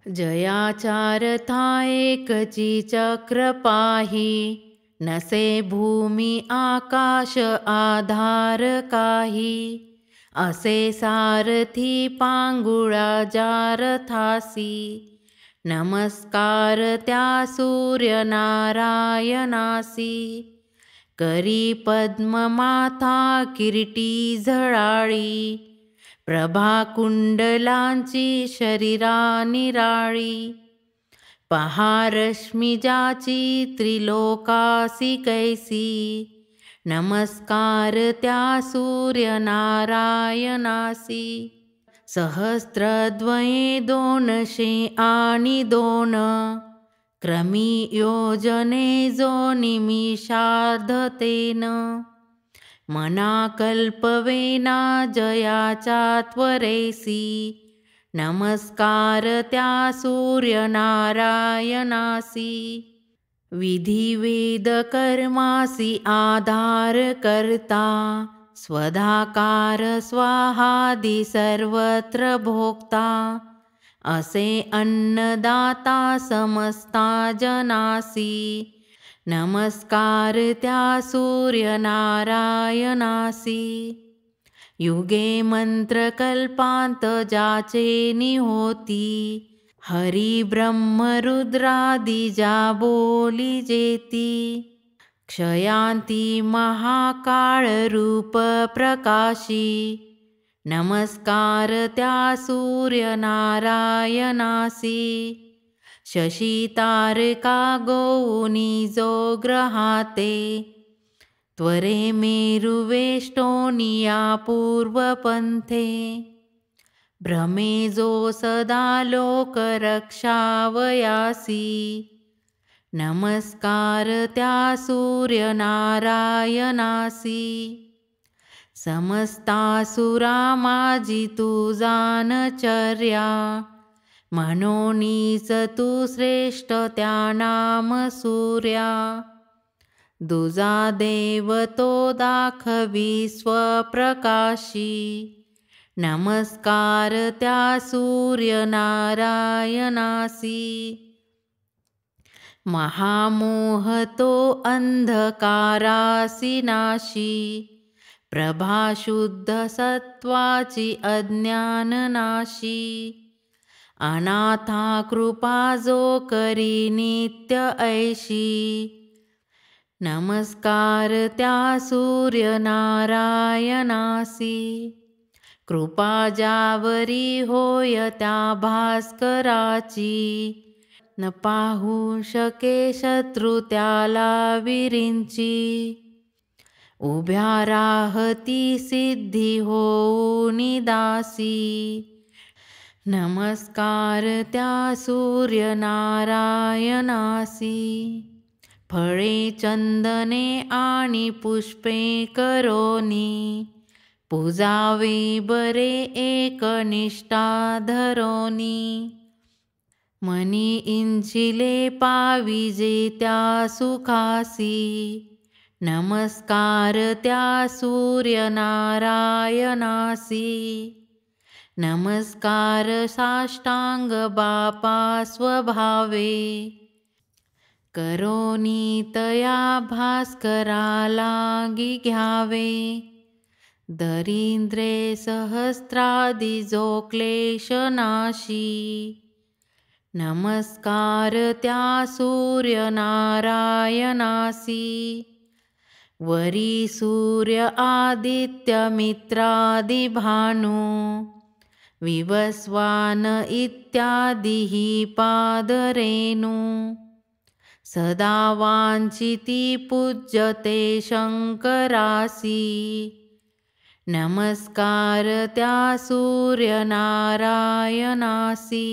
जयाचार थाए कची चक्र पाही, नसे भूमी आकाश आधार काही। असे सारथी पांगुळा जारथासी, नमस्कार त्या सूर्य नारायणासी। करी पद्म माथा किरीटी झळाळी, प्रभा कुंडलांची शरीरा निराळी। पहा रश्मी ज्याची त्रिलोकासी कैसी, नमस्कार त्या सूर्य नारायणासी। सहस्त्रद्वये 202, क्रमी योजने जो निमिषार्धतेन। मना कल्पवेना जयाचा त्वरेसी, नमस्कार त्या सूर्य नारायणासी। विधिवेद कर्मासी आधार करता, स्वधाकार स्वाहादि सर्वत्र भोक्ता। असे अन्नदाता समस्ता जनासी, नमस्कार त्या सूर्य नारायणासी। युगे मंत्र कल्पांत जाचे निहोती, हरि ब्रह्म रुद्रादि जा बोली जेती। क्षयांती महाकाळ रूप प्रकाशी, नमस्कार त्या सूर्य नारायणासी। शशी तारका गौनी जो ग्रहाते, त्वरे मेरुवेष्टोनिया पूर्वपंथे। भ्रमे जो सदा लोक रक्षावयासी, नमस्कार त्या सूर्य नारायणासी। समस्तासुरा माझी तू जानचर्या, म्हणूनीच तू श्रेष्ठ त्या नाम सूर्या। दुजा देव तो दाखवी स्वप्रकाशी, नमस्कार त्या सूर्य नारायणासी। महामोह तो अंधकारासी नाशी, प्रभा शुद्ध सत्वाची अज्ञान नाशी। अनाथा कृपा जो करी नित्य ऐशी, नमस्कार त्या सूर्य नारायणासी। कृपा ज्यावरी होय त्या भास्कराची, न पाहू शके शत्रु त्याला विरिंची। उभ्या राहती सिद्धी होऊनी दासी, नमस्कार त्या सूर्य नारायणासी। फळे चंदने आणि पुष्पे करोनी, पूजावे बरे एकनिष्ठा धरोनी। मनी इंचिले पाविजे त्या सुखासी, नमस्कार त्या सूर्य नारायणासी। नमस्कार साष्टांग बापा स्वभावे, करोनी तया भास्करा लागी घ्यावे। दरिद्रे सहस्त्रादि जो क्लेश नाशी, नमस्कार त्या सूर्य नारायणासी। वरी सूर्य आदित्य मित्रादि भानु, विवस्वान इत्यादि ही पादरेणु। सदा वांछिती पूज्यते शंकरासी, नमस्कार त्या सूर्य नारायणासी।